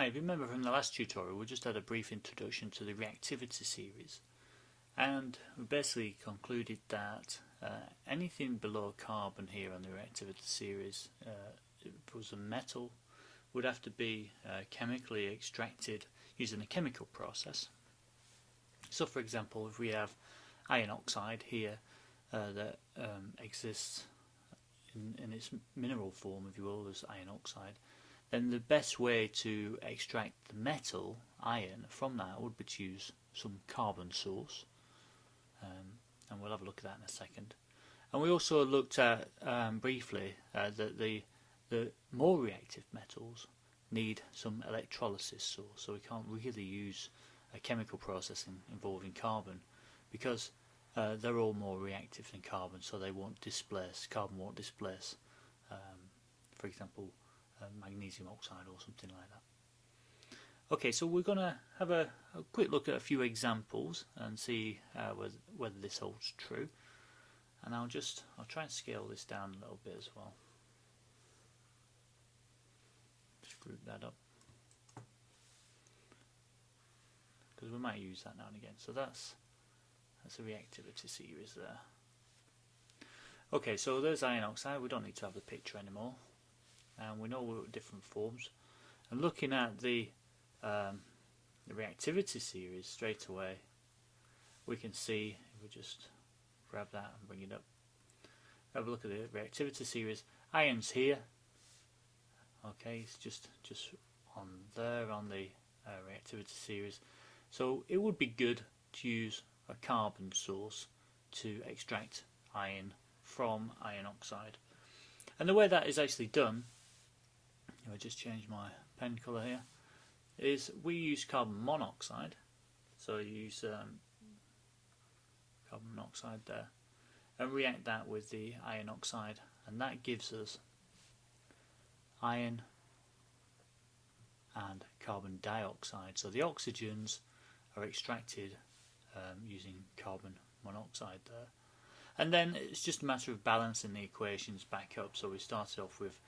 if you remember from the last tutorial, we just had a brief introduction to the reactivity series, and we basically concluded that anything below carbon here on the reactivity series, if it was a metal, would have to be chemically extracted using a chemical process. So for example, if we have iron oxide here that exists in its mineral form, if you will, as iron oxide, then the best way to extract the metal, iron, from that would be to use some carbon source, and we'll have a look at that in a second. And we also looked at briefly that the more reactive metals need some electrolysis source, so we can't really use a chemical processing involving carbon because they're all more reactive than carbon, so they won't displace, carbon won't displace, for example, magnesium oxide or something like that. Okay, so we're going to have a quick look at a few examples and see whether this holds true. And I'll try and scale this down a little bit as well. Just group that up, because we might use that now and again. So that's a reactivity series there. Okay, so there's iron oxide. We don't need to have the picture anymore, and we know we're at different forms. And looking at the reactivity series straight away, we can see, if we just grab that and bring it up, have a look at the reactivity series. Iron's here. Okay, it's just on there on the reactivity series. So it would be good to use a carbon source to extract iron from iron oxide. And the way that is actually done, if I just change my pen colour here, is we use carbon monoxide. So you use carbon monoxide there and react that with the iron oxide, and that gives us iron and carbon dioxide. So the oxygens are extracted using carbon monoxide there, and then it's just a matter of balancing the equations back up. So we started off with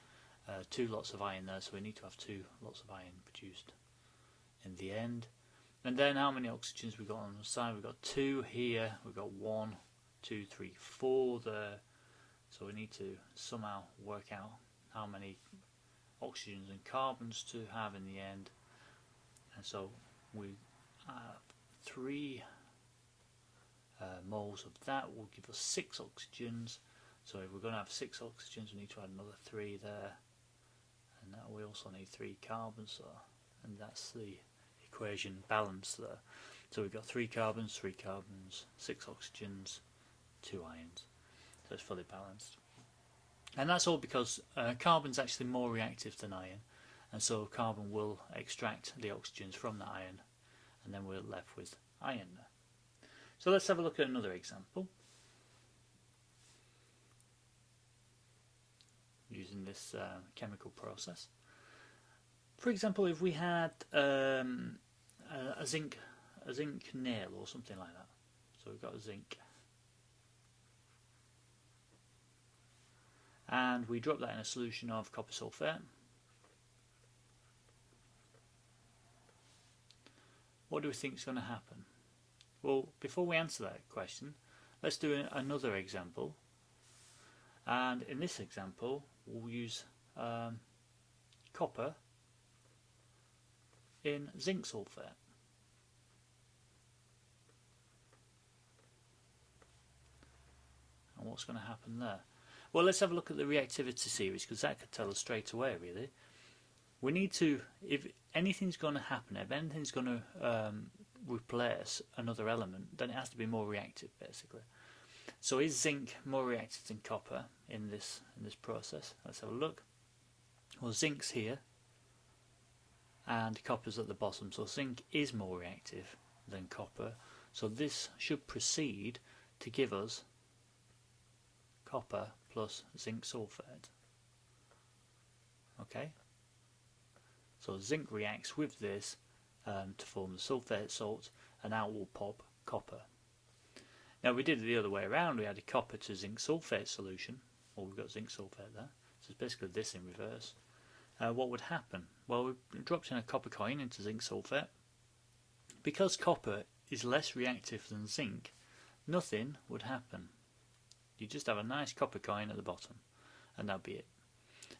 2 lots of iron there, so we need to have 2 lots of iron produced in the end. And then how many oxygens we got on the side? We've got 2 here, we've got 1, 2, 3, 4 there. So we need to somehow work out how many oxygens and carbons to have in the end. And so we have 3 moles of that will give us 6 oxygens. So if we're going to have 6 oxygens, we need to add another 3 there. And now we also need 3 carbons, so, and that's the equation balance there. So we've got 3 carbons, 6 oxygens, 2 ions. So it's fully balanced. And that's all because carbon's actually more reactive than iron, and so carbon will extract the oxygens from the iron, and then we're left with iron there. So let's have a look at another example using this chemical process. For example, if we had a zinc nail or something like that. So we've got zinc, and we drop that in a solution of copper sulfate. What do we think is going to happen? Well, before we answer that question, let's do another example. And in this example, we'll use copper in zinc sulfate. And what's going to happen there? Well, let's have a look at the reactivity series, because that could tell us straight away, really. We need to, if anything's going to happen, if anything's going to replace another element, then it has to be more reactive, basically. So is zinc more reactive than copper in this process? Let's have a look. Well, zinc's here and copper's at the bottom, so zinc is more reactive than copper. So this should proceed to give us copper plus zinc sulfate. Okay? So zinc reacts with this to form the sulfate salt, and out will pop copper. Now we did it the other way around. We added copper to zinc sulfate solution. Well, we've got zinc sulfate there, so it's basically this in reverse. what would happen? Well, we dropped in a copper coin into zinc sulfate. Because copper is less reactive than zinc, nothing would happen. You just have a nice copper coin at the bottom, and that'd be it.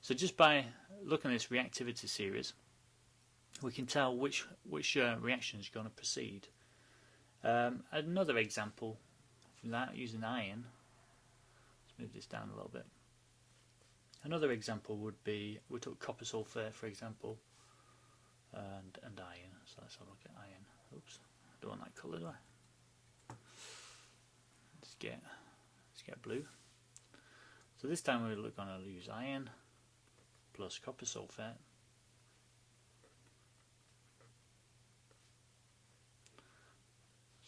So just by looking at this reactivity series, we can tell which reaction is going to proceed. Another example from that, using iron. Let's move this down a little bit. Another example would be, we took copper sulfate for example, and iron. So let's have a look at iron. Oops, I don't want that colour, do I? Let's get blue. So this time we're going to use iron plus copper sulfate.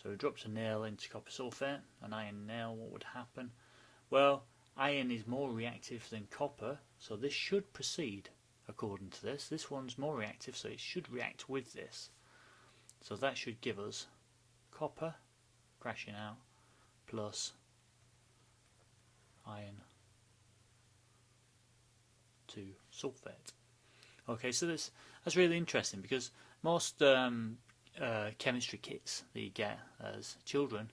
So we dropped a nail into copper sulfate, an iron nail. What would happen? Well, iron is more reactive than copper, so this should proceed according to this. This one's more reactive, so it should react with this. So that should give us copper crashing out plus iron to sulfate. Okay, so that's really interesting, because most chemistry kits that you get as children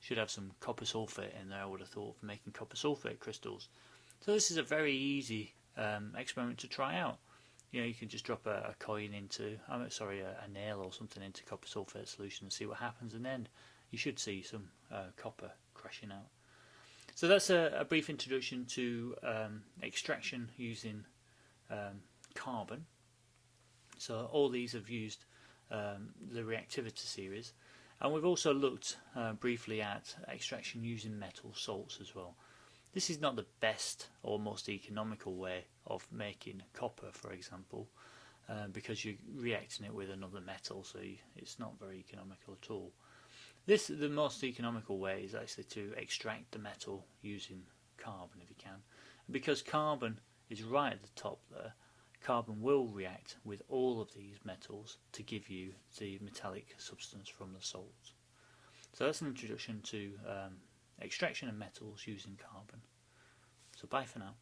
should have some copper sulfate in there, I would have thought, for making copper sulfate crystals. So this is a very easy experiment to try out. You know, you can just drop a coin into, a nail or something into copper sulfate solution and see what happens, and then you should see some copper crashing out. So that's a brief introduction to extraction using carbon. So all these have used the reactivity series, and we've also looked briefly at extraction using metal salts as well. This is not the best or most economical way of making copper, for example, because you're reacting it with another metal, so it's not very economical at all. The most economical way is actually to extract the metal using carbon if you can. And because carbon is right at the top there, carbon will react with all of these metals to give you the metallic substance from the salts. So that's an introduction to extraction of metals using carbon. So bye for now.